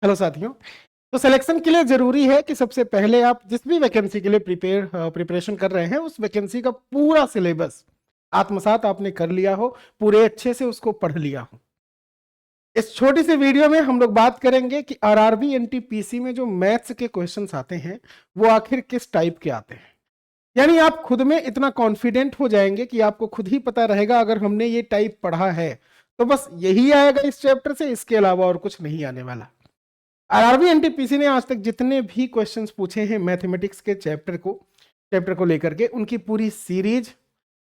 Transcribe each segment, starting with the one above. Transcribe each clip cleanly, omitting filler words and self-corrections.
Hello साथियों। तो selection के लिए जरूरी है कि सबसे पहले आप जिस भी वैकेंसी के लिए प्रिपरेशन कर रहे हैं उस वैकेंसी का पूरा सिलेबस आत्मसात आपने कर लिया हो, पूरे अच्छे से उसको पढ़ लिया हो। इस छोटी सी वीडियो में हम लोग बात करेंगे कि आरआरबी एनटीपीसी में जो मैथ्स के क्वेश्चंस आते हैं वो आखिर किस टाइप के आते हैं। यानी आप खुद में इतना कॉन्फिडेंट हो जाएंगे कि आपको खुद ही पता रहेगा अगर हमने ये टाइप पढ़ा है तो बस यही आएगा इस चैप्टर से, इसके अलावा और कुछ नहीं आने वाला। आरआरबी एनटीपीसी ने आज तक जितने भी क्वेश्चंस पूछे हैं मैथमेटिक्स के चैप्टर को लेकर के, उनकी पूरी सीरीज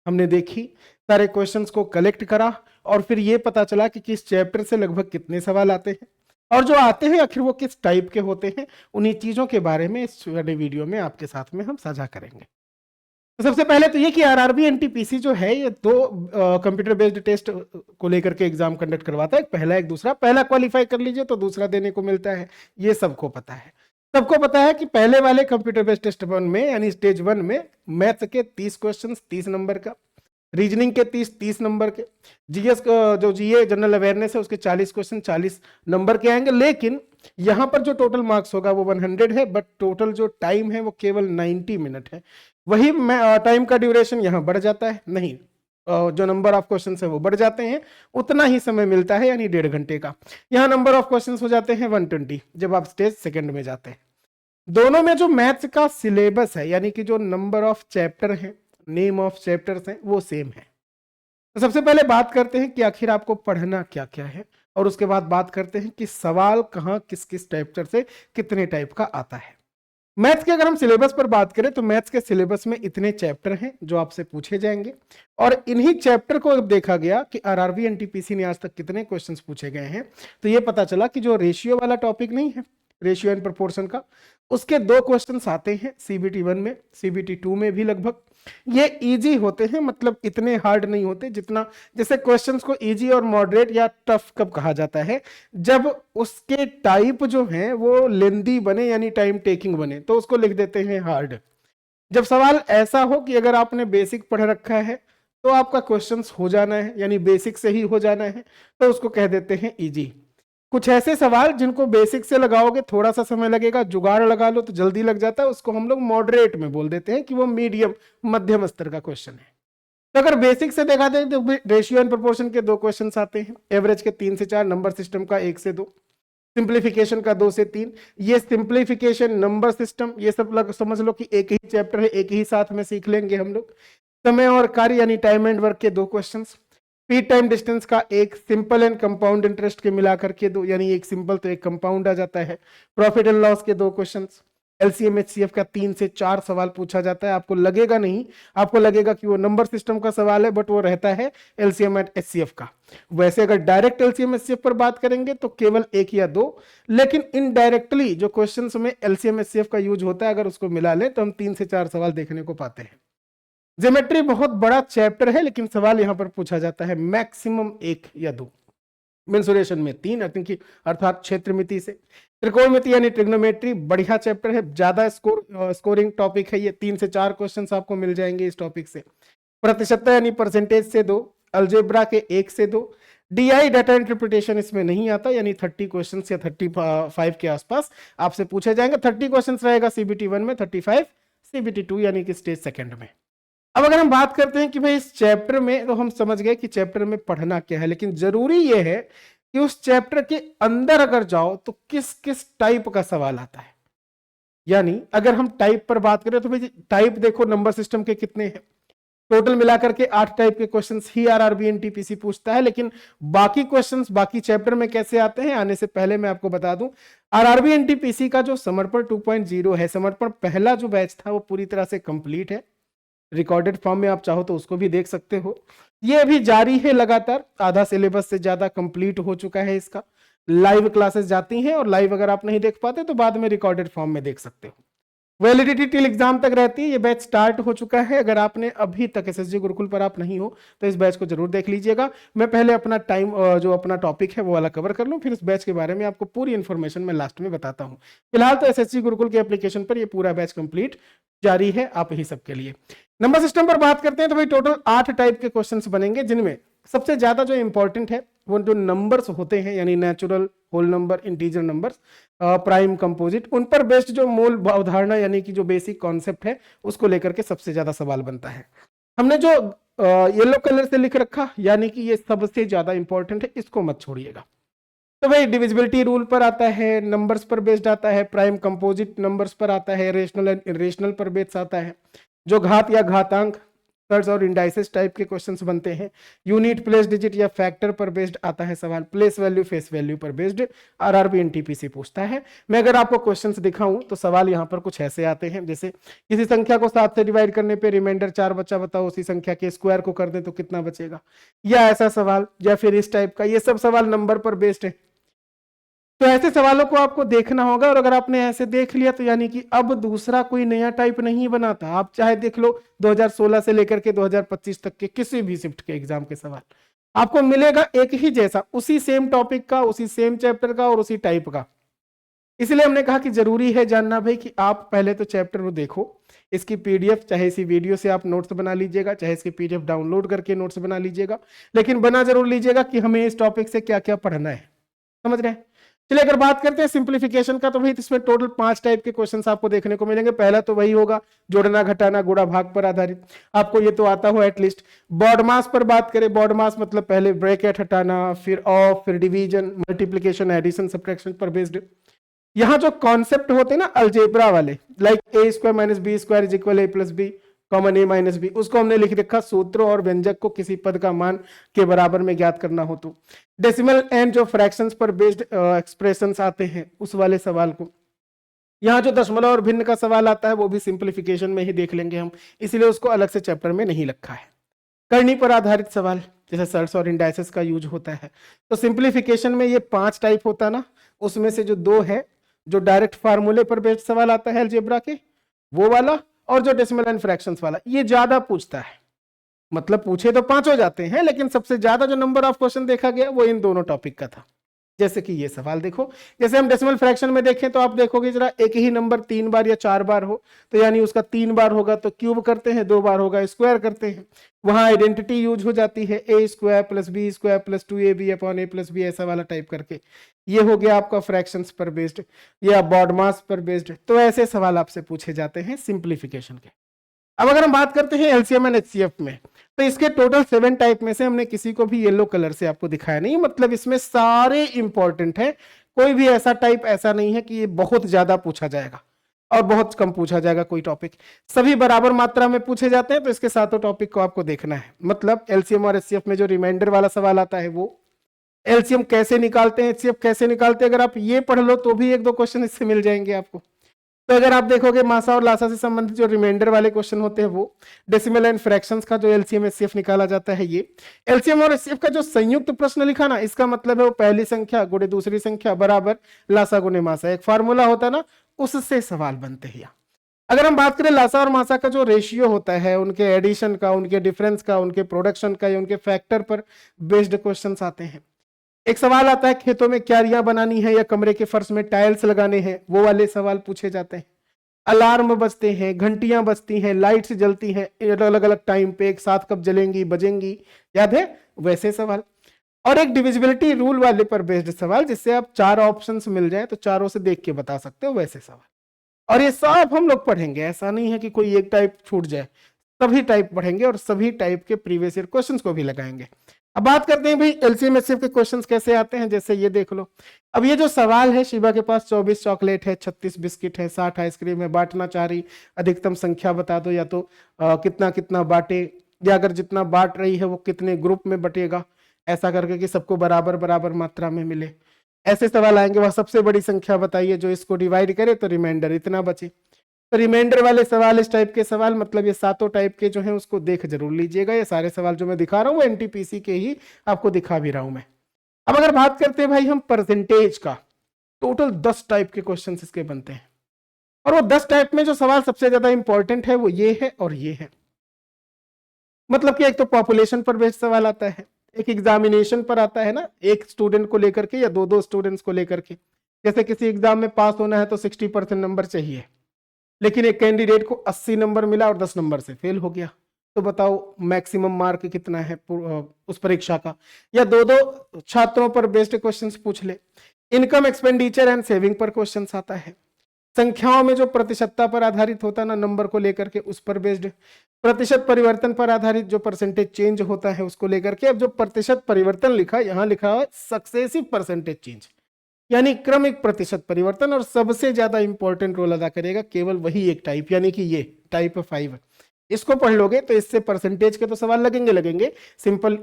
हमने देखी, सारे क्वेश्चंस को कलेक्ट करा और फिर ये पता चला कि किस चैप्टर से लगभग कितने सवाल आते हैं और जो आते हैं आखिर वो किस टाइप के होते हैं। उन्हीं चीजों के बारे में इस वीडियो में आपके साथ में हम साझा करेंगे। तो सबसे पहले तो ये कि आरआरबी एनटीपीसी जो है ये दो कंप्यूटर बेस्ड टेस्ट को लेकर के एग्जाम कंडक्ट करवाता है, एक पहला एक दूसरा। पहला क्वालिफाई कर लीजिए तो दूसरा देने को मिलता है, ये सबको पता है। सबको पता है कि पहले वाले कंप्यूटर बेस्ड टेस्ट 1 में यानी स्टेज 1 में मैथ्स के 30 क्वेश्चन 30 नंबर का, रीजनिंग के 30 नंबर के, जीएस जो जीए जनरल अवेयरनेस है उसके 40 क्वेश्चन 40 नंबर के आएंगे। लेकिन यहां पर जो टोटल मार्क्स होगा वो 100 है, बट टोटल जो टाइम है वो केवल 90 मिनट है। वही टाइम का ड्यूरेशन यहां बढ़ जाता है, नहीं जो नंबर ऑफ क्वेश्चन है वो बढ़ जाते हैं, उतना ही समय मिलता है यानी 1.5 घंटे का। यहाँ नंबर ऑफ क्वेश्चन हो जाते हैं 120 जब आप स्टेज 2 में जाते हैं। दोनों में जो मैथ्स का सिलेबस है यानी कि जो नंबर ऑफ चैप्टर है, नेम ऑफ चैप्टर्स हैं, वो सेम है। तो सबसे पहले बात करते हैं कि आखिर आपको पढ़ना क्या क्या है और उसके बाद बात करते हैं कि सवाल कहां किस किस चैप्टर से कितने टाइप का आता है। मैथ्स के अगर हम सिलेबस पर बात करें तो मैथ्स के सिलेबस में इतने चैप्टर हैं जो आपसे पूछे जाएंगे और इन्हीं चैप्टर को देखा गया कि आरआरबी एनटीपीसी ने आज तक कितने क्वेश्चंस पूछे गए हैं। तो ये पता चला कि जो रेशियो वाला टॉपिक नहीं है, रेशियो एंड प्रोपोर्शन का, उसके 2 क्वेश्चंस आते हैं सीबीटी 1 में, सीबीटी 2 में भी लगभग। ये इजी होते हैं, मतलब इतने हार्ड नहीं होते जितना, जैसे क्वेश्चंस को इजी और मॉडरेट या टफ कब कहा जाता है, जब उसके टाइप जो हैं वो लेंदी बने यानी टाइम टेकिंग बने तो उसको लिख देते हैं हार्ड। जब सवाल ऐसा हो कि अगर आपने बेसिक पढ़ रखा है तो आपका क्वेश्चंस हो जाना है यानी बेसिक से ही हो जाना है, तो उसको कह देते हैं इजी। कुछ ऐसे सवाल जिनको बेसिक से लगाओगे थोड़ा सा समय लगेगा, जुगाड़ लगा लो तो जल्दी लग जाता है, उसको हम लोग मॉडरेट में बोल देते हैं कि वो मीडियम मध्यम स्तर का क्वेश्चन है। तो अगर बेसिक से देखा जाए तो रेशियो एंड प्रोपोर्शन के 2 क्वेश्चंस आते हैं, एवरेज के 3 से 4, नंबर सिस्टम का 1 से 2, सिंप्लीफिकेशन का 2 से 3। ये सिंप्लीफिकेशन, नंबर सिस्टम, ये सब समझ लो कि एक ही चैप्टर है, एक ही साथ में सीख लेंगे हम लोग। समय और कार्य यानी टाइम एंड वर्क के 2 क्वेश्चंस, स्पीड टाइम डिस्टेंस का एक, सिंपल एंड कंपाउंड इंटरेस्ट के मिलाकर के 2 यानी एक सिंपल तो एक कंपाउंड आ जाता है। प्रॉफिट एंड लॉस के 2 क्वेश्चंस, एलसीएम एचसीएफ का 3 से 4 सवाल पूछा जाता है। आपको लगेगा नहीं, आपको लगेगा कि वो नंबर सिस्टम का सवाल है, बट वो रहता है एलसीएम एंड एचसीएफ का। वैसे अगर डायरेक्ट एलसीएम एचसीएफ पर बात करेंगे तो केवल 1 या 2, लेकिन इनडायरेक्टली जो क्वेश्चंस में एलसीएम एचसीएफ का यूज होता है अगर उसको मिला ले तो हम 3 से 4 सवाल देखने को पाते हैं। ज्योमेट्री बहुत बड़ा चैप्टर है लेकिन सवाल यहां पर पूछा जाता है मैक्सिमम 1 या 2, मेंसुरेशन में 3 अर्थात क्षेत्रमिति से। त्रिकोणमिति यानी ट्रिग्नोमेट्री बढ़िया चैप्टर है, ज्यादा स्कोरिंग टॉपिक है ये, 3 से 4 क्वेश्चंस आपको मिल जाएंगे इस टॉपिक से। प्रतिशतता यानी परसेंटेज से 2, अलजेब्रा के 1 से 2, डीआई डाटा इंटरप्रिटेशन इसमें नहीं आता यानी 30 क्वेश्चन या 35 के आसपास आपसे पूछे जाएंगे। 30 क्वेश्चन रहेगा सीबीटी 1 में, 35 सीबीटी 2 यानी कि स्टेज 2 में। अब अगर हम बात करते हैं कि भाई इस चैप्टर में, तो हम समझ गए कि चैप्टर में पढ़ना क्या है, लेकिन जरूरी यह है कि उस चैप्टर के अंदर अगर जाओ तो किस किस टाइप का सवाल आता है। यानी अगर हम टाइप पर बात करें तो भाई टाइप देखो नंबर सिस्टम के कितने हैं, टोटल मिलाकर के 8 टाइप के क्वेश्चंस ही आरआरबी एनटीपीसी पूछता है। लेकिन बाकी क्वेश्चंस बाकी चैप्टर में कैसे आते हैं, आने से पहले मैं आपको बता दूं, आरआरबी एनटीपीसी का जो समर्पण 2.0 है, समर्पण पहला जो बैच था वो पूरी तरह से कंप्लीट है। रिकॉर्डेड फॉर्म में आप चाहो तो उसको भी देख सकते हो। ये अभी जारी है लगातार, आधा सिलेबस से ज्यादा कंप्लीट हो चुका है इसका। लाइव क्लासेस जाती हैं और लाइव अगर आप नहीं देख पाते तो बाद में रिकॉर्डेड फॉर्म में देख सकते हो। वैलिडिटी टिल एग्जाम तक रहती है। ये बैच स्टार्ट हो चुका है, अगर आपने अभी तक एसएसजी गुरुकुल पर आप नहीं हो तो इस बैच को जरूर देख लीजिएगा। मैं पहले अपना टाइम जो अपना टॉपिक है वो वाला कवर कर लूं, फिर इस बैच के बारे में आपको पूरी इंफॉर्मेशन मैं लास्ट में बताता हूं। फिलहाल तो एसएसजी गुरुकुल के एप्लीकेशन पर ये पूरा बैच कंप्लीट जारी है आप ही सबके लिए। नंबर सिस्टम पर बात करते हैं तो भाई टोटल 8 टाइप के क्वेश्चंस बनेंगे, जिनमें सबसे ज्यादा जो इंपॉर्टेंट है वो जो नंबर्स होते हैं यानी natural, whole number, integer numbers, prime, composite, उन पर बेस्ड जो मूल अवधारणा यानी कि जो बेसिक कॉन्सेप्ट है उसको लेकर के सबसे ज्यादा सवाल बनता है। हमने जो येलो कलर से लिख रखा यानी कि ये सबसे ज्यादा इंपॉर्टेंट है, इसको मत छोड़िएगा। तो भाई डिविजिबिलिटी रूल पर आता है, नंबर्स पर बेस्ड आता है, प्राइम कंपोजिट नंबर्स पर आता है, रेशनल एंड इरेशनल पर बेस्ड आता है, जो घात या घातांक, कर्स और इंडाइसेस टाइप के क्वेश्चंस बनते हैं, यूनिट, प्लेस डिजिट या फैक्टर पर बेस्ड आता है सवाल, प्लेस वैल्यू, फेस वैल्यू पर बेस्ड आरआरबी एनटीपीसी पूछता है। मैं अगर आपको क्वेश्चंस दिखाऊं तो सवाल यहाँ पर कुछ ऐसे आते हैं, जैसे किसी संख्या को 7 से डिवाइड करने पे रिमाइंडर 4 बचा, बताओ उसी संख्या के स्क्वायर को कर दें तो कितना बचेगा, या ऐसा सवाल, या फिर इस टाइप का। ये सब सवाल नंबर पर बेस्ड है, तो ऐसे सवालों को आपको देखना होगा। और अगर आपने ऐसे देख लिया तो यानी कि अब दूसरा कोई नया टाइप नहीं बनाता। आप चाहे देख लो 2016 से लेकर के 2025 तक के किसी भी शिफ्ट के एग्जाम के सवाल आपको मिलेगा एक ही जैसा, उसी सेम टॉपिक का, उसी सेम चैप्टर का और उसी टाइप का। इसलिए हमने कहा कि जरूरी है जानना भाई कि आप पहले तो चैप्टर को देखो, इसकी पीडीएफ, चाहे इसी वीडियो से आप नोट्स बना लीजिएगा, चाहे इसकी पीडीएफ डाउनलोड करके नोट्स बना लीजिएगा, लेकिन बना जरूर लीजिएगा कि हमें इस टॉपिक से क्या क्या पढ़ना है। समझ रहे हैं? चलिए अगर बात करते हैं सिंप्लीफिकेशन का, तो भाई इसमें टोटल 5 टाइप के क्वेश्चंस आपको देखने को मिलेंगे। पहला तो वही होगा जोड़ना, घटाना, गुणा, भाग पर आधारित, आपको ये तो आता हो एटलीस्ट। बॉड मास पर बात करें, बॉड मास मतलब पहले ब्रैकेट हटाना, फिर ऑफ, फिर डिवीजन, मल्टीप्लीकेशन, एडिशन, सब्ट्रैक्शन पर बेस्ड। यहाँ जो कॉन्सेप्ट होते हैं ना अलजेब्रा वाले, like a square minus b square is equal a plus b common a minus b, उसको हमने लिख रखा सूत्र और व्यंजक को किसी पद का मान के बराबर में ज्ञात करना हो तो। डेसिमल एंड जो फ्रैक्शंस पर बेस्ड एक्सप्रेशंस आते हैं उस वाले सवाल को। यहाँ जो दशमलव और भिन्न का सवाल आता है वो भी सिंप्लीफिकेशन में ही देख लेंगे हम, इसलिए उसको अलग से चैप्टर में नहीं रखा है। करनी पर आधारित सवाल जैसे सर्ट्स और इंडाइसेस का यूज होता है, तो सिंप्लीफिकेशन में ये 5 टाइप होता ना, उसमें से जो 2 है, जो डायरेक्ट फार्मूले पर बेस्ड सवाल आता है अलजेब्रा के वो वाला, और जो डेसिमल एंड फ्रैक्शंस वाला, ये ज्यादा पूछता है। मतलब पूछे तो 5 हो जाते हैं, लेकिन सबसे ज्यादा जो नंबर ऑफ क्वेश्चन देखा गया वो इन दोनों टॉपिक का था। जैसे कि ये सवाल देखो, जैसे हम डेसिमल फ्रैक्शन में देखें तो आप देखोगे जरा एक ही नंबर 3 बार या 4 बार हो तो यानी उसका 3 बार होगा तो क्यूब करते हैं, 2 बार होगा स्क्वायर करते हैं। वहां आइडेंटिटी यूज हो जाती है a square plus b square plus 2ab upon a plus b, ऐसा वाला टाइप करके। ये हो गया आपका फ्रैक्शंस पर बेस्ड या बॉड मास पर बेस्ड। तो ऐसे सवाल आपसे पूछे जाते हैं सिंप्लीफिकेशन के। अब अगर हम बात करते हैं एलसीएम एंड एचसीएफ में, तो इसके टोटल 7 टाइप में से हमने किसी को भी येलो कलर से आपको दिखाया नहीं, मतलब इसमें सारे इंपॉर्टेंट है। कोई भी ऐसा टाइप ऐसा नहीं है कि ये बहुत ज्यादा पूछा जाएगा और बहुत कम पूछा जाएगा कोई टॉपिक, सभी बराबर मात्रा में पूछे जाते हैं। तो इसके सातों टॉपिक को आपको देखना है। मतलब एलसीएम और एचसीएफ में जो रिमाइंडर वाला सवाल आता है वो, एलसीएम कैसे निकालते हैं, एचसीएफ कैसे निकालते हैं, अगर आप ये पढ़ लो तो भी 1-2 क्वेश्चन इससे मिल जाएंगे आपको। तो अगर आप देखोगे मासा और लासा से संबंधित जो रिमाइंडर वाले क्वेश्चन होते हैं वो, डेसिमल एंड फ्रैक्शंस का जो एलसीएम एचसीएफ निकाला जाता है ये। एलसीएम और एचसीएफ का जो संयुक्त प्रश्न लिखा ना, इसका मतलब है वो पहली संख्या गुणे दूसरी संख्या बराबर लासा गुणे मासा, एक फार्मूला होता है ना, उससे सवाल बनते हैं। अगर हम बात करें लासा और मासा का जो रेशियो होता है, उनके एडिशन का, उनके डिफरेंस का, उनके प्रोडक्शन का या उनके फैक्टर पर बेस्ड क्वेश्चन आते हैं। एक सवाल आता है खेतों में क्यारियां बनानी है या कमरे के फर्श में टाइल्स लगाने हैं, वो वाले सवाल पूछे जाते हैं। अलार्म बजते हैं, घंटियां बजती हैं, लाइट्स जलती हैं अलग अलग टाइम पे, एक साथ कब जलेंगी बजेंगी, याद है, वैसे सवाल। और एक डिविजिबिलिटी रूल वाले पर बेस्ड सवाल, जिससे आप 4 ऑप्शंस मिल जाए तो चारों से देख के बता सकते हो, वैसे सवाल। और ये सब हम लोग पढ़ेंगे, ऐसा नहीं है कि कोई एक टाइप छूट जाए, सभी टाइप पढ़ेंगे और सभी टाइप के प्रीवियस ईयर क्वेश्चंस को भी लगाएंगे। अब बात करते हैं भाई एलसीएम एचसीएफ के क्वेश्चंस कैसे आते हैं। जैसे ये देख लो, अब ये जो सवाल है, शिवा के पास 24 चॉकलेट है, 36 बिस्किट है, 60 आइसक्रीम है, बांटना चाह रही, अधिकतम संख्या बता दो, या तो कितना कितना बांटे, या अगर जितना बांट रही है वो कितने ग्रुप में बटेगा, ऐसा करके कि सबको बराबर बराबर मात्रा में मिले। ऐसे सवाल आएंगे। वह सबसे बड़ी संख्या बताइए जो इसको डिवाइड करे तो रिमाइंडर इतना बचे। तो रिमाइंडर वाले सवाल, इस टाइप के सवाल, मतलब ये सातों टाइप के जो हैं उसको देख जरूर लीजिएगा। ये सारे सवाल जो मैं दिखा रहा हूँ वो एनटीपीसी के ही आपको दिखा भी रहा हूं मैं। अब अगर बात करते हैं भाई हम परसेंटेज का, टोटल 10 टाइप के क्वेश्चन इसके बनते हैं। और वो 10 टाइप में जो सवाल सबसे ज्यादा इंपॉर्टेंट है वो ये है और ये है। मतलब कि एक तो पॉपुलेशन पर बेस्ड सवाल आता है, एक एग्जामिनेशन पर आता है ना, एक स्टूडेंट को लेकर के या 2-2 स्टूडेंट्स को लेकर के। जैसे किसी एग्जाम में पास होना है तो 60% नंबर चाहिए, लेकिन एक कैंडिडेट को 80 नंबर मिला और 10 नंबर से फेल हो गया, तो बताओ मैक्सिमम मार्क कितना है उस परीक्षा का, या दो दो छात्रों पर बेस्ड क्वेश्चंस पूछ ले। इनकम एक्सपेंडिचर एंड सेविंग पर क्वेश्चंस आता है। संख्याओं में जो प्रतिशतता पर आधारित होता है ना, नंबर को लेकर के, उस पर बेस्ड। प्रतिशत परिवर्तन पर आधारित जो परसेंटेज चेंज होता है उसको लेकर के। अब जो प्रतिशत परिवर्तन लिखा, यहां लिखा है सक्सेसिव परसेंटेज चेंज, यानी क्रमिक प्रतिशत परिवर्तन, और सबसे ज्यादा इंपॉर्टेंट रोल अदा करेगा केवल वही एक टाइप, यानी कि ये टाइप 5। इसको पढ़ लोगे तो इससे परसेंटेज के तो सवाल लगेंगे। सिंपल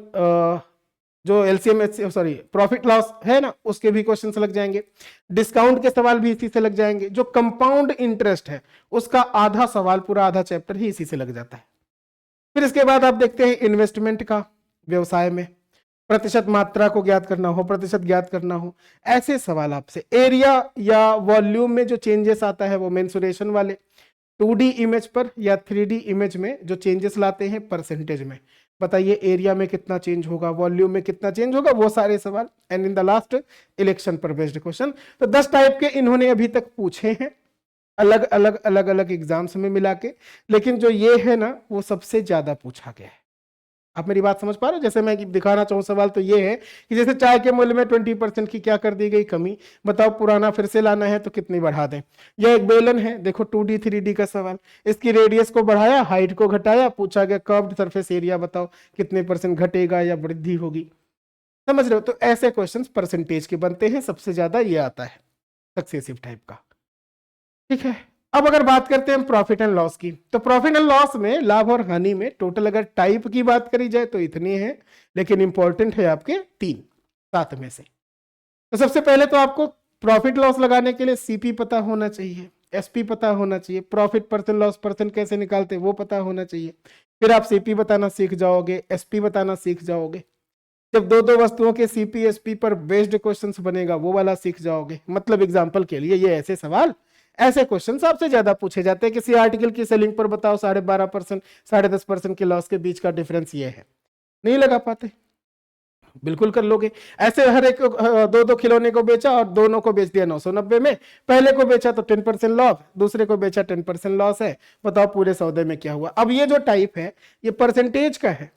जो एलसीएम सॉरी प्रॉफिट लॉस है ना, उसके भी क्वेश्चंस लग जाएंगे। डिस्काउंट के सवाल भी इसी से लग जाएंगे। जो कंपाउंड इंटरेस्ट है उसका आधा सवाल, पूरा आधा चैप्टर ही इसी से लग जाता है। फिर इसके बाद आप देखते हैं इन्वेस्टमेंट का, व्यवसाय में प्रतिशत मात्रा को ज्ञात करना हो, प्रतिशत ज्ञात करना हो, ऐसे सवाल आपसे। एरिया या वॉल्यूम में जो चेंजेस आता है वो मेंसुरेशन वाले, 2D इमेज पर या 3D इमेज में जो चेंजेस लाते हैं परसेंटेज में, बताइए एरिया में कितना चेंज होगा, वॉल्यूम में कितना चेंज होगा, वो सारे सवाल। And in the last election पर बेस्ड क्वेश्चन। तो 10 टाइप के इन्होंने अभी तक पूछे हैं अलग अलग एग्जाम्स में मिला के, लेकिन जो ये है ना वो सबसे ज्यादा पूछा गया है। आप मेरी बात समझ पा रहे हो? जैसे मैं दिखाना चाहूँ सवाल तो ये है कि जैसे चाय के मूल्य में 20% की क्या कर दी गई, कमी। बताओ पुराना फिर से लाना है तो कितनी बढ़ा दें। यह एक बेलन है, देखो 2D 3D का सवाल। इसकी रेडियस को बढ़ाया, हाइट को घटाया, पूछा गया कर्व्ड सरफेस एरिया बताओ कितने % घटेगा या वृद्धि होगी। समझ रहे हो? तो ऐसे क्वेश्चन परसेंटेज के बनते हैं, सबसे ज्यादा ये आता है सक्सेसिव टाइप का। ठीक है, अब अगर बात करते हैं प्रॉफिट एंड लॉस की, तो प्रॉफिट एंड लॉस में, लाभ और हानि में टोटल अगर टाइप की बात करी जाए तो इतनी है, लेकिन इंपॉर्टेंट है आपके 3 7 में से। तो सबसे पहले तो आपको प्रॉफिट लॉस लगाने के लिए सीपी पता होना चाहिए, एसपी पता होना चाहिए, प्रॉफिट परसेंट लॉस परसेंट कैसे निकालते वो पता होना चाहिए। फिर आप सीपी बताना सीख जाओगे, एसपी बताना सीख जाओगे। जब दो वस्तुओं के सीपी एसपी पर बेस्ड क्वेश्चंस बनेगा वो वाला सीख जाओगे। मतलब एग्जांपल के लिए ये ऐसे सवाल, ऐसे क्वेश्चन सबसे ज्यादा पूछे जाते हैं। किसी आर्टिकल की सेलिंग पर बताओ 12.5% 10.5% के लॉस के बीच का डिफरेंस ये है, नहीं लगा पाते? बिल्कुल कर लोगे। ऐसे हर एक 2 खिलौने को बेचा और दोनों को बेच दिया 990 में। पहले को बेचा तो 10% लॉस, दूसरे को बेचा 10% लॉस है। बताओ पूरे सौदे में क्या हुआ। अब ये जो टाइप है ये परसेंटेज का है,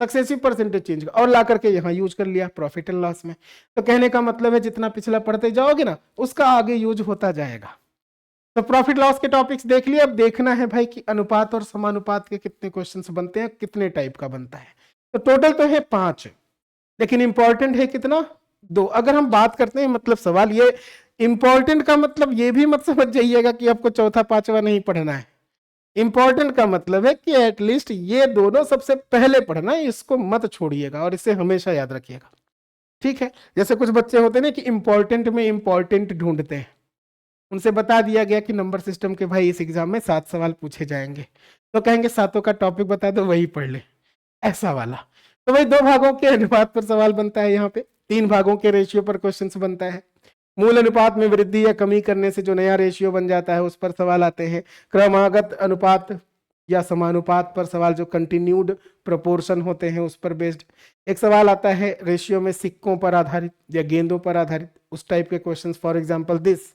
सक्सेसिव परसेंटेज चेंज का, और ला करके यहाँ यूज कर लिया प्रॉफिट एंड लॉस में। तो कहने का मतलब है जितना पिछला पढ़ते जाओगे ना उसका आगे यूज होता जाएगा। तो प्रॉफिट लॉस के टॉपिक्स देख लिए। अब देखना है भाई कि अनुपात और समानुपात के कितने क्वेश्चंस बनते हैं, कितने टाइप का बनता है। तो टोटल तो है 5, लेकिन इंपॉर्टेंट है कितना, 2। अगर हम बात करते हैं मतलब सवाल ये इंपॉर्टेंट का मतलब ये भी मत समझ जाइएगा कि आपको चौथा पांचवा नहीं पढ़ना है। इंपॉर्टेंट का मतलब है कि एटलीस्ट ये दोनों सबसे पहले पढ़ना है, इसको मत छोड़िएगा और इसे हमेशा याद रखिएगा। ठीक है, जैसे कुछ बच्चे होते हैं ना कि इंपॉर्टेंट में इंपॉर्टेंट ढूंढते हैं, उनसे बता दिया गया कि नंबर सिस्टम के भाई इस एग्जाम में 7 सवाल पूछे जाएंगे, तो कहेंगे 7 का टॉपिक बता दो वही पढ़ ले, ऐसा वाला। तो भाई 2 भागों के अनुपात पर सवाल बनता है, यहाँ पे 3 भागों के रेशियो पर क्वेश्चंस बनता है। मूल अनुपात में वृद्धि या कमी करने से जो नया रेशियो बन जाता है उस पर सवाल आते हैं। क्रमागत अनुपात या समानुपात पर सवाल, जो कंटिन्यूड प्रोपोर्शन होते हैं उस पर बेस्ड। एक सवाल आता है रेशियो में सिक्कों पर आधारित या गेंदों पर आधारित, उस टाइप के क्वेश्चंस। फॉर एग्जांपल दिस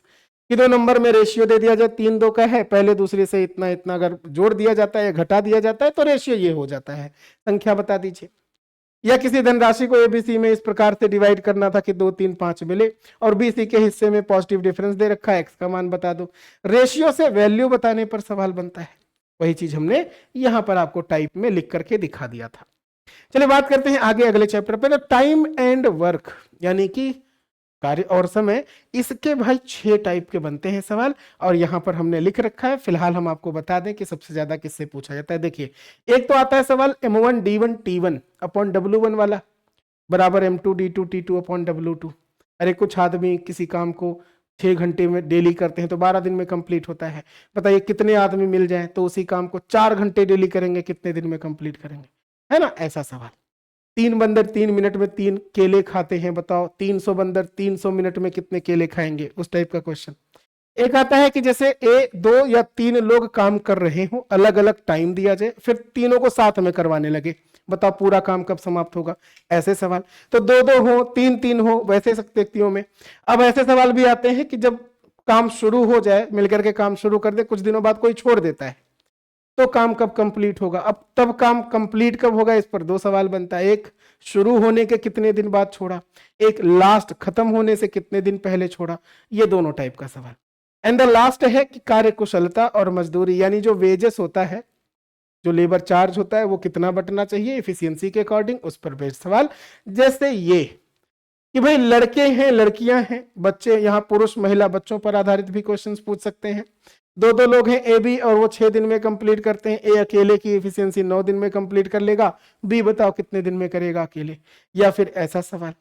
कि 2 नंबर में रेशियो दे दिया जाए, 3 2 का है, पहले दूसरे से इतना इतना अगर जोड़ दिया जाता है या घटा दिया जाता है तो रेशियो ये हो जाता है, संख्या बता दीजिए। या किसी धनराशि को एबीसी में इस प्रकार से डिवाइड करना था कि 2 3 5 मिले और बीसी के हिस्से में पॉजिटिव डिफरेंस दे रखा है, एक्स का मान बता दो। रेशियो से वैल्यू बताने पर सवाल बनता है। वही चीज हमने यहां पर आपको टाइप में लिख करके दिखा दिया था। चलिए बात करते हैं आगे अगले चैप्टर पे। टाइम एंड वर्क यानी कि कार्य और समय, इसके भाई 6 टाइप के बनते हैं सवाल, और यहां पर हमने लिख रखा है। फिलहाल हम आपको बता दें कि सबसे ज्यादा किससे पूछा जाता है। देखिए, एक तो आता है सवाल M1 D1 T1 upon W1 वाला बराबर M2 D2 T2 upon W2। अरे कुछ आदमी किसी काम को 6 घंटे में डेली करते हैं तो 12 दिन में कंप्लीट होता है। बताइए कितने आदमी मिल जाए तो उसी काम को 4 घंटे डेली करेंगे, कितने दिन में कंप्लीट करेंगे, है ना? ऐसा सवाल। 3 बंदर 3 मिनट में 3 केले खाते हैं, बताओ 300 बंदर 300 मिनट में कितने केले खाएंगे, उस टाइप का क्वेश्चन। एक आता है कि जैसे 2 या 3 लोग काम कर रहे हो, अलग अलग टाइम दिया जाए, फिर तीनों को साथ में करवाने लगे, बताओ पूरा काम कब समाप्त होगा, ऐसे सवाल। तो 2 2 हो, 3 3 हो, वैसे व्यक्तियों में। अब ऐसे सवाल भी आते हैं कि जब काम शुरू हो जाए, मिलकर के काम शुरू कर दे, कुछ दिनों बाद कोई छोड़ देता है, तो काम कब कंप्लीट होगा। अब तब काम कंप्लीट कब होगा, इस पर दो सवाल बनता है। एक शुरू होने के कितने दिन बाद छोड़ा, एक लास्ट खत्म होने से कितने दिन पहले छोड़ा। ये दोनों टाइप का सवाल। एंड द लास्ट है कि कार्य कुशलता और मजदूरी, यानी जो वेजेस होता है, जो लेबर चार्ज होता है, वो कितना बटना चाहिए इफिशियंसी के अकॉर्डिंग, उस पर बेस्ड सवाल। जैसे ये कि भाई लड़के हैं लड़कियां हैं बच्चे, यहाँ पुरुष महिला बच्चों पर आधारित भी क्वेश्चंस पूछ सकते हैं। दो दो लोग हैं ए बी और वो 6 दिन में कंप्लीट करते हैं। ए अकेले की एफिशिएंसी 9 दिन में कंप्लीट कर लेगा, बी बताओ कितने दिन में करेगा अकेले। या फिर ऐसा सवाल।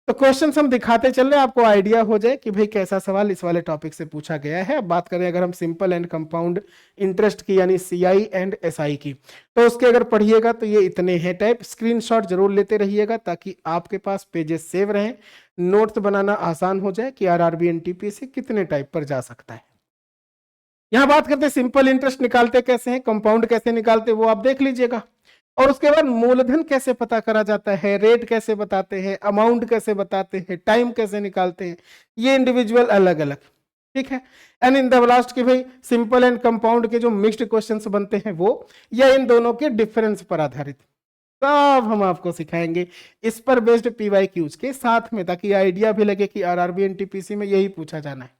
तो क्वेश्चंस हम दिखाते चल रहे हैं, आपको आइडिया हो जाए कि भाई कैसा सवाल इस वाले टॉपिक से पूछा गया है। अब बात करें अगर हम सिंपल एंड कंपाउंड इंटरेस्ट की, यानी सीआई एंड एसआई की, तो उसके अगर पढ़िएगा तो ये इतने हैं टाइप। स्क्रीनशॉट जरूर लेते रहिएगा ताकि आपके पास पेजेस सेव रहें, नोट्स बनाना आसान हो जाए कि आरआरबी एनटीपीसी कितने टाइप पर जा सकता है। यहां बात करते हैं सिंपल इंटरेस्ट निकालते कैसे हैं, कंपाउंड कैसे निकालते, वो आप देख लीजिएगा। और उसके बाद मूलधन कैसे पता करा जाता है, रेट कैसे बताते हैं, अमाउंट कैसे बताते हैं, टाइम कैसे निकालते हैं, ये इंडिविजुअल अलग अलग। ठीक है। एंड इन द लास्ट की भाई सिंपल एंड कंपाउंड के जो मिक्स्ड क्वेश्चंस बनते हैं वो, या इन दोनों के डिफरेंस पर आधारित, सब हम आपको सिखाएंगे इस पर बेस्ड पीवाईक्यूज के साथ में, ताकि आइडिया भी लगे कि आरआरबी एनटीपीसी में यही पूछा जाना है।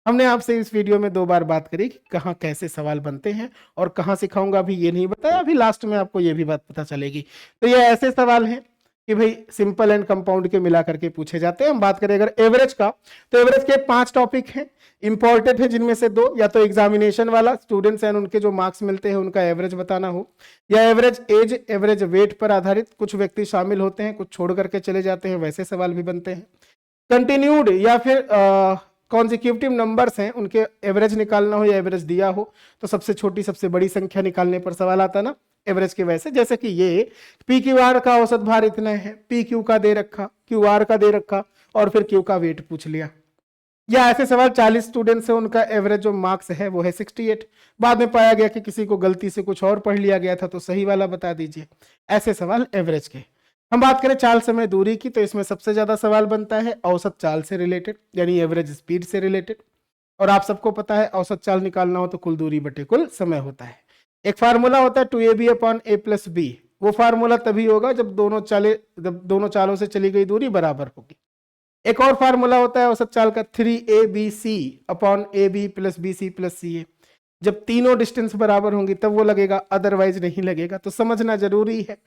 हमने आपसे इस वीडियो में 2 बार बात करी कि कहाँ कैसे सवाल बनते हैं और कहाँ सिखाऊंगा अभी ये नहीं बताया, अभी लास्ट में आपको ये भी बात पता चलेगी। तो ये ऐसे सवाल हैं कि भाई सिंपल एंड कंपाउंड के मिला करके पूछे जाते हैं। हम बात करें अगर एवरेज का, तो एवरेज के 5 टॉपिक हैं, इंपॉर्टेंट है जिनमें से 2, या तो एग्जामिनेशन वाला स्टूडेंट्स एंड उनके जो मार्क्स मिलते हैं उनका एवरेज बताना हो, या एवरेज एज एवरेज वेट पर आधारित, कुछ व्यक्ति शामिल होते हैं कुछ छोड़ करके चले जाते हैं, वैसे सवाल भी बनते हैं। कंटिन्यूड या फिर कॉन्जिक्यूटिव नंबर्स हैं उनके एवरेज निकालना हो या एवरेज दिया हो, तो सबसे छोटी सबसे बड़ी संख्या निकालने पर सवाल आता ना एवरेज के। वैसे जैसे कि ये पी क्यू आर का औसत भार इतना है, पी क्यू का दे रखा, क्यू आर का दे रखा, और फिर क्यू का वेट पूछ लिया। या ऐसे सवाल 40 स्टूडेंट्स है, उनका एवरेज जो मार्क्स है वो है 68, बाद में पाया गया कि किसी को गलती से कुछ और पढ़ लिया गया था तो सही वाला बता दीजिए। ऐसे सवाल एवरेज के। हम बात करें चाल समय दूरी की, तो इसमें सबसे ज्यादा सवाल बनता है औसत चाल से रिलेटेड, यानी एवरेज स्पीड से रिलेटेड। और आप सबको पता है औसत चाल निकालना हो तो कुल दूरी बटे कुल समय होता है। एक फार्मूला होता है 2ab upon a plus b, वो फार्मूला तभी होगा जब दोनों चालों से चली गई दूरी बराबर होगी। एक और फार्मूला होता है औसत चाल का 3abc upon ab plus bc plus ca, जब तीनों डिस्टेंस बराबर होंगी तब वो लगेगा, अदरवाइज नहीं लगेगा। तो समझना जरूरी है।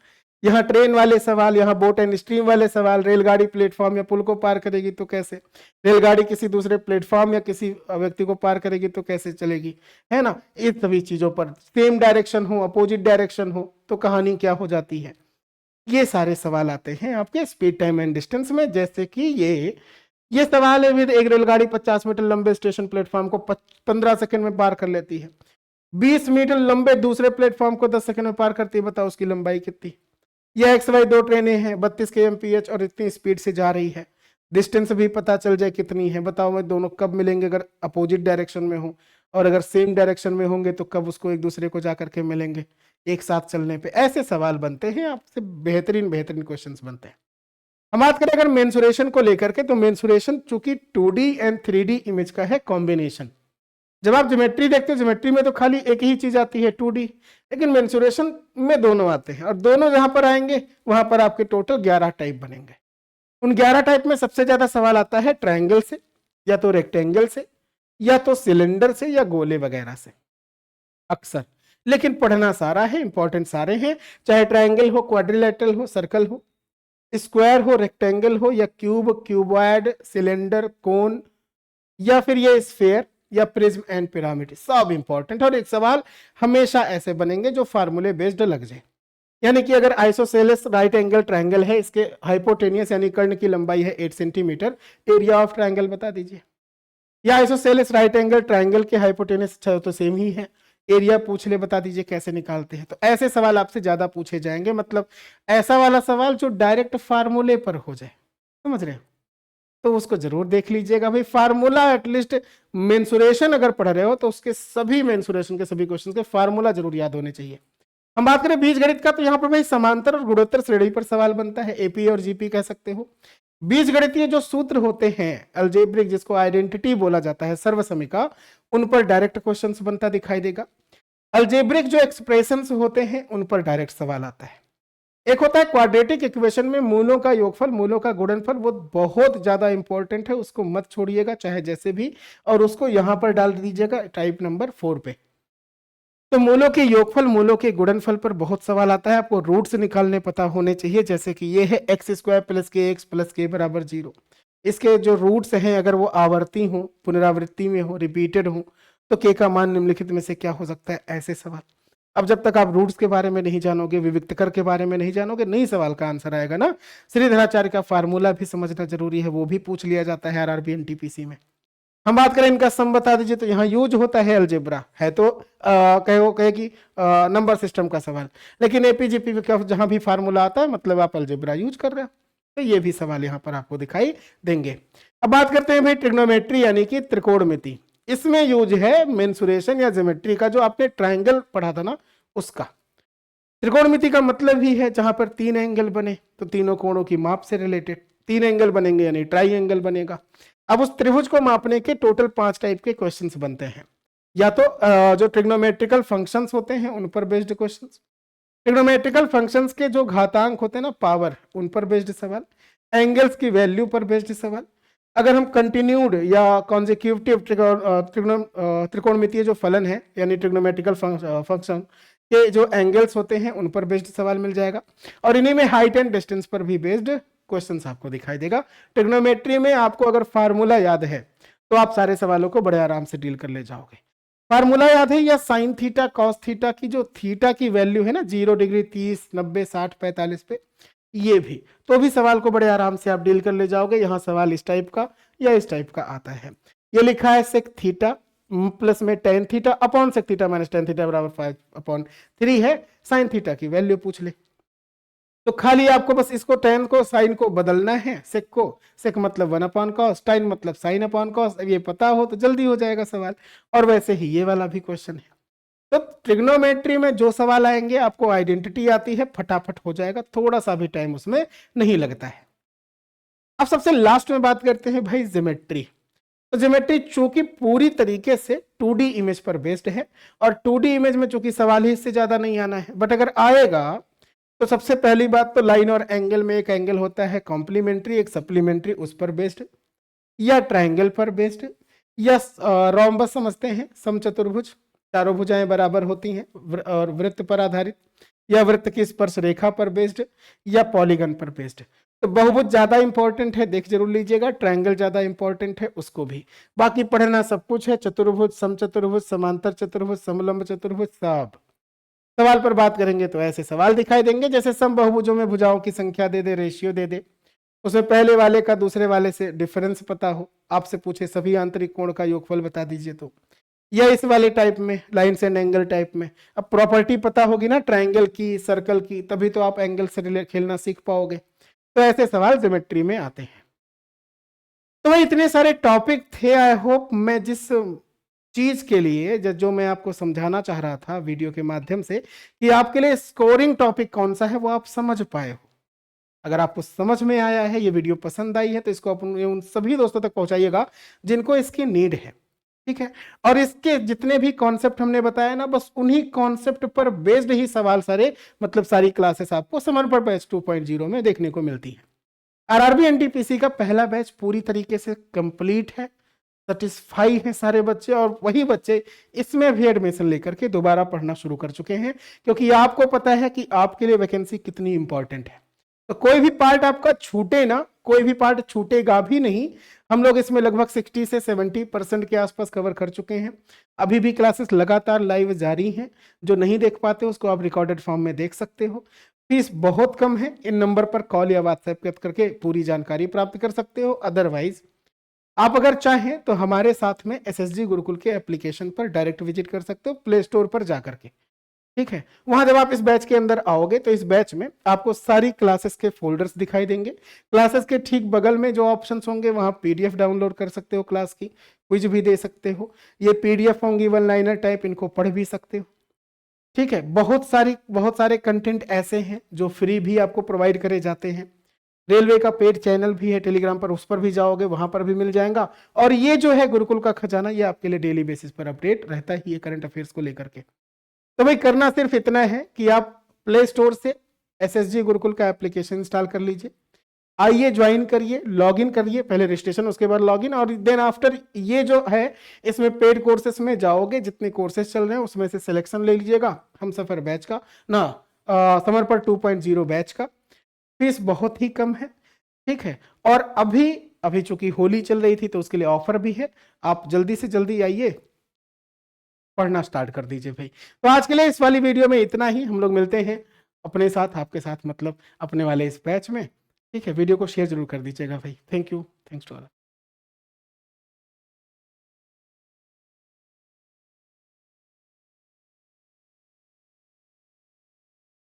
यहाँ ट्रेन वाले सवाल, यहाँ बोट एंड स्ट्रीम वाले सवाल, रेलगाड़ी प्लेटफॉर्म या पुल को पार करेगी तो कैसे, रेलगाड़ी किसी दूसरे प्लेटफॉर्म या किसी व्यक्ति को पार करेगी तो कैसे चलेगी, है ना। इन सभी चीजों पर सेम डायरेक्शन हो अपोजिट डायरेक्शन हो तो कहानी क्या हो जाती है। ये सारे सवाल आते हैं आपके स्पीड टाइम एंड डिस्टेंस में। जैसे कि ये सवाल है, फिर एक रेलगाड़ी 50 मीटर लंबे स्टेशन प्लेटफॉर्म को 15 सेकंड में पार कर लेती है, 20 मीटर लंबे दूसरे प्लेटफॉर्म को 10 सेकंड में पार करती है, बताओ उसकी लंबाई कितनी। यह XY 2 ट्रेनें हैं 32 kmph और इतनी स्पीड से जा रही है, डिस्टेंस भी पता चल जाए कितनी है, बताओ मैं दोनों कब मिलेंगे अगर अपोजिट डायरेक्शन में हो, और अगर सेम डायरेक्शन में होंगे तो कब उसको एक दूसरे को जाकर के मिलेंगे एक साथ चलने पे। ऐसे सवाल बनते हैं आपसे, बेहतरीन बेहतरीन क्वेश्चंस बनते हैं। हम बात करें अगर मेंसुरेशन को लेकर के, तो मेंसुरेशन चूंकि 2D एंड 3D इमेज का है कॉम्बिनेशन। जब आप ज्योमेट्री देखते हैं, ज्योमेट्री में तो खाली एक ही चीज आती है 2D, लेकिन मेंसुरेशन में दोनों आते हैं, और दोनों जहां पर आएंगे वहां पर आपके टोटल 11 टाइप बनेंगे। उन 11 टाइप में सबसे ज्यादा सवाल आता है ट्रायंगल से, या तो रेक्टेंगल से, या तो सिलेंडर से, या गोले वगैरह से अक्सर। लेकिन पढ़ना सारा है, इंपॉर्टेंट सारे हैं, चाहे ट्रायंगल हो, क्वाड्रिलेटरल हो, सर्कल हो, स्क्वायर हो, रेक्टेंगल हो, या क्यूब, क्यूबॉइड, सिलेंडर, कोन, या फिर ये स्फेयर, या प्रिज्म एंड पिरामिड, सब इंपॉर्टेंट। और एक सवाल हमेशा ऐसे बनेंगे जो फार्मूले बेस्ड लग जाए, यानी कि अगर आइसोसेलेस राइट एंगल ट्रायंगल है, इसके हाइपोटेनियस यानी कर्ण की लंबाई है 8 सेंटीमीटर, एरिया ऑफ ट्रायंगल बता दीजिए। या आइसोसेलेस राइट एंगल ट्रायंगल के हाइपोटेनियस तो सेम ही है, एरिया पूछ ले बता दीजिए कैसे निकालते हैं। तो ऐसे सवाल आपसे ज्यादा पूछे जाएंगे, मतलब ऐसा वाला सवाल जो डायरेक्ट फार्मूले पर हो जाए, समझ रहे हो, तो उसको जरूर देख लीजिएगा भाई। फार्मूला एटलीस्ट मेंसुरेशन अगर पढ़ रहे हो तो उसके सभी मेंसुरेशन के सभी क्वेश्चन के फार्मूला जरूर याद होने चाहिए। हम बात करें बीजगणित का, तो यहाँ पर भाई समांतर और गुणोत्तर श्रेणी पर सवाल बनता है, एपी और जीपी कह सकते हो। बीजगणितीय जो सूत्र होते हैं अल्जेब्रिक, जिसको आइडेंटिटी बोला जाता है, सर्वसमीका, उन पर डायरेक्ट क्वेश्चन बनता दिखाई देगा। अलजेब्रिक जो एक्सप्रेशंस होते हैं उन पर डायरेक्ट सवाल आता है। एक होता है क्वाड्रेटिक इक्वेशन में मूलों का योगफल, मूलों का गुणनफल, वो बहुत ज्यादा इंपॉर्टेंट है, उसको मत छोड़िएगा चाहे जैसे भी, और उसको यहां पर डाल दीजिएगा टाइप नंबर 4 पे। तो मूलों के योगफल, मूलों के गुणनफल पर बहुत सवाल आता है, आपको रूट्स निकालने पता होने चाहिए, जैसे कि ये है एक्स स्क्वायर प्लस के एक्स प्लस के बराबर 0। इसके जो रूट्स हैं अगर वो आवर्ती हो, पुनरावृत्ति में हो, रिपीटेड हो, तो के का मान निम्नलिखित में से क्या हो सकता है, ऐसे सवाल। अब जब तक आप रूट्स के बारे में नहीं जानोगे, विविक्तकर के बारे में नहीं जानोगे, नहीं सवाल का आंसर आएगा ना। श्रीधराचार्य का फार्मूला भी समझना जरूरी है, वो भी पूछ लिया जाता है आरआरबी एनटीपीसी में। हम बात करें इनका सम बता दीजिए, तो यहाँ यूज होता है अलजेब्रा, है तो कहे कि नंबर सिस्टम का सवाल, लेकिन एपीजीपी का जहां भी फार्मूला आता है मतलब आप अलजेब्रा यूज कर रहे हो, तो ये भी सवाल यहाँ पर आपको दिखाई देंगे। अब बात करते हैं भाई ट्रिग्नोमेट्री यानी कि त्रिकोणमिति। इसमें यूज है मेंसुरेशन या ज्योमेट्री का, जो आपने ट्राइंगल पढ़ा था ना उसका। त्रिकोणमिति का मतलब ही है जहां पर 3 एंगल बने तो तीनों कोणों की माप से रिलेटेड 3 एंगल बनेंगे यानी ट्राई एंगल बनेगा। अब उस त्रिभुज को मापने के टोटल 5 टाइप के क्वेश्चंस बनते हैं, या तो जो ट्रिग्नोमेट्रिकल फंक्शंस होते हैं उन पर बेस्ड क्वेश्चंस, ट्रिग्नोमेट्रिकल फंक्शंस के जो घातांक होते हैं ना पावर, उन पर बेस्ड सवाल, एंगल्स की वैल्यू पर बेस्ड सवाल। अगर हम कंटिन्यूड या कॉन्जिक्यूटिव त्रिकोणमितीय जो फलन है यानी ट्रिग्नोमेट्रिकल फंक्शन के जो एंगल्स होते हैं उन पर बेस्ड सवाल मिल जाएगा, और इन्हीं में हाइट एंड डिस्टेंस पर भी बेस्ड क्वेश्चंस आपको दिखाई देगा। ट्रिग्नोमेट्री में आपको अगर फार्मूला याद है तो आप सारे सवालों को बड़े आराम से डील कर ले जाओगे। फार्मूला याद है या साइन थीटा कॉस थीटा की जो थीटा की वैल्यू है ना 0 डिग्री 30 90 60 45 पे, ये भी तो भी सवाल को बड़े आराम से आप डील कर ले जाओगे। यहाँ सवाल इस टाइप का या इस टाइप का आता है, ये लिखा है सेक थीटा प्लस में tan theta upon sec theta minus tan theta बराबर 5/3 है, साइन थीटा की वैल्यू पूछ ले तो खाली आपको बस इसको टेन को साइन को बदलना है, सेक को, सेक मतलब 1/cos, टाइन मतलब साइन अपॉन कॉस, अब ये पता हो तो जल्दी हो जाएगा सवाल। और वैसे ही ये वाला भी क्वेश्चन है। तो ट्रिग्नोमेट्री में जो सवाल आएंगे आपको आइडेंटिटी आती है, फटाफट हो जाएगा, थोड़ा सा भी टाइम उसमें नहीं लगता है। अब सबसे लास्ट में बात करते हैं भाई ज्योमेट्री। तो ज्योमेट्री चूंकि पूरी तरीके से 2D इमेज पर बेस्ड है, और 2D इमेज में चूंकि सवाल ही इससे ज्यादा नहीं आना है, बट अगर आएगा तो सबसे पहली बात तो लाइन और एंगल में एक एंगल होता है कॉम्प्लीमेंट्री, एक सप्लीमेंट्री, उस पर बेस्ड, या ट्राइंगल पर बेस्ड, या रोम्बस समझते हैं समचतुर्भुज, चारों भुजाएं बराबर होती हैं और वृत्त पर आधारित, या वृत्त की स्पर्श रेखा पर बेस्ड, या पॉलीगन पर बेस्ड। तो बहुभुज ज्यादा इंपॉर्टेंट है, देख जरूर लीजिएगा, ट्रायंगल ज्यादा इंपॉर्टेंट है उसको भी, बाकी पढ़ना सब कुछ है, चतुर्भुज समचतुर्भुज समांतर चतुर्भुज समलंब चतुर्भुज सब। सवाल पर बात करेंगे तो ऐसे सवाल दिखाई देंगे, जैसे सम बहुभुजों में भुजाओं की संख्या दे दे, रेशियो दे दे, उसमें पहले वाले का दूसरे वाले से डिफरेंस पता हो, आपसे पूछे सभी आंतरिक कोण का योगफल बता दीजिए तो, या इस वाले टाइप में लाइन्स एंड एंगल टाइप में। अब प्रॉपर्टी पता होगी ना ट्रायंगल की, सर्कल की, तभी तो आप एंगल से खेलना सीख पाओगे। तो ऐसे सवाल ज्योमेट्री में आते हैं। तो भाई इतने सारे टॉपिक थे, आई होप मैं जिस चीज के लिए जो मैं आपको समझाना चाह रहा था वीडियो के माध्यम से कि आपके लिए स्कोरिंग टॉपिक कौन सा है वो आप समझ पाए हो। अगर आपको समझ में आया है, ये वीडियो पसंद आई है, तो इसको अपने उन सभी दोस्तों तक पहुंचाइएगा जिनको इसकी नीड है, ठीक है। और इसके जितने भी कॉन्सेप्ट हमने बताया ना, बस उन्हीं कॉन्सेप्ट पर बेस्ड ही सवाल सारे, मतलब सारी क्लासेस आपको समर्पण बैच 2.0 में देखने को मिलती है। आरआरबी एनटीपीसी का पहला बैच पूरी तरीके से कंप्लीट है, सेटिस्फाई है सारे बच्चे, और वही बच्चे इसमें भी एडमिशन लेकर के दोबारा पढ़ना शुरू कर चुके हैं, क्योंकि आपको पता है कि आपके लिए वैकेंसी कितनी इंपॉर्टेंट है। तो कोई भी पार्ट आपका छूटे ना, कोई भी पार्ट छूटेगा भी नहीं। हम लोग इसमें लगभग 60 से 70% के आसपास कवर कर चुके हैं। अभी भी क्लासेस लगातार लाइव जारी हैं, जो नहीं देख पाते उसको आप रिकॉर्डेड फॉर्म में देख सकते हो। फीस बहुत कम है, इन नंबर पर कॉल या व्हाट्सएप करके पूरी जानकारी प्राप्त कर सकते हो। अदरवाइज आप अगर चाहें तो हमारे साथ में एसएसजी गुरुकुल के एप्लीकेशन पर डायरेक्ट विजिट कर सकते हो, प्ले स्टोर पर जाकर के, ठीक है। वहां जब आप इस बैच के अंदर आओगे तो इस बैच में आपको सारी क्लासेस के फोल्डर्स दिखाई देंगे। क्लासेस के ठीक बगल में जो ऑप्शंस होंगे वहां पीडीएफ डाउनलोड कर सकते हो, क्लास की क्विज भी दे सकते हो। ये पीडीएफ होंगी वन लाइनर टाइप, इनको पढ़ भी सकते हो, ठीक है। बहुत सारे कंटेंट ऐसे हैं जो फ्री भी आपको प्रोवाइड करे जाते हैं। रेलवे का पेड चैनल भी है टेलीग्राम पर, उस पर भी जाओगे वहां पर भी मिल जाएगा। और ये जो है गुरुकुल का खजाना, ये आपके लिए डेली बेसिस पर अपडेट रहता ही है करंट अफेयर्स को लेकर के। तो भाई करना सिर्फ इतना है कि आप प्ले स्टोर से SSG गुरुकुल का एप्लीकेशन इंस्टॉल कर लीजिए, आइए ज्वाइन करिए, लॉगिन करिए, पहले रजिस्ट्रेशन उसके बाद लॉगिन, और देन आफ्टर ये जो है इसमें पेड कोर्सेस में जाओगे, जितने कोर्सेस चल रहे हैं उसमें से सिलेक्शन ले लीजिएगा, हम सफर बैच का ना, समर्पण 2.0 बैच का। फीस बहुत ही कम है, ठीक है। और अभी चूंकि होली चल रही थी तो उसके लिए ऑफर भी है, आप जल्दी से जल्दी आइए, पढ़ना स्टार्ट कर दीजिए भाई। तो आज के लिए इस वाली वीडियो में इतना ही, हम लोग मिलते हैं अपने साथ, आपके साथ मतलब अपने वाले इस बैच में, ठीक है। वीडियो को शेयर जरूर कर दीजिएगा भाई। Thank you, thanks to all.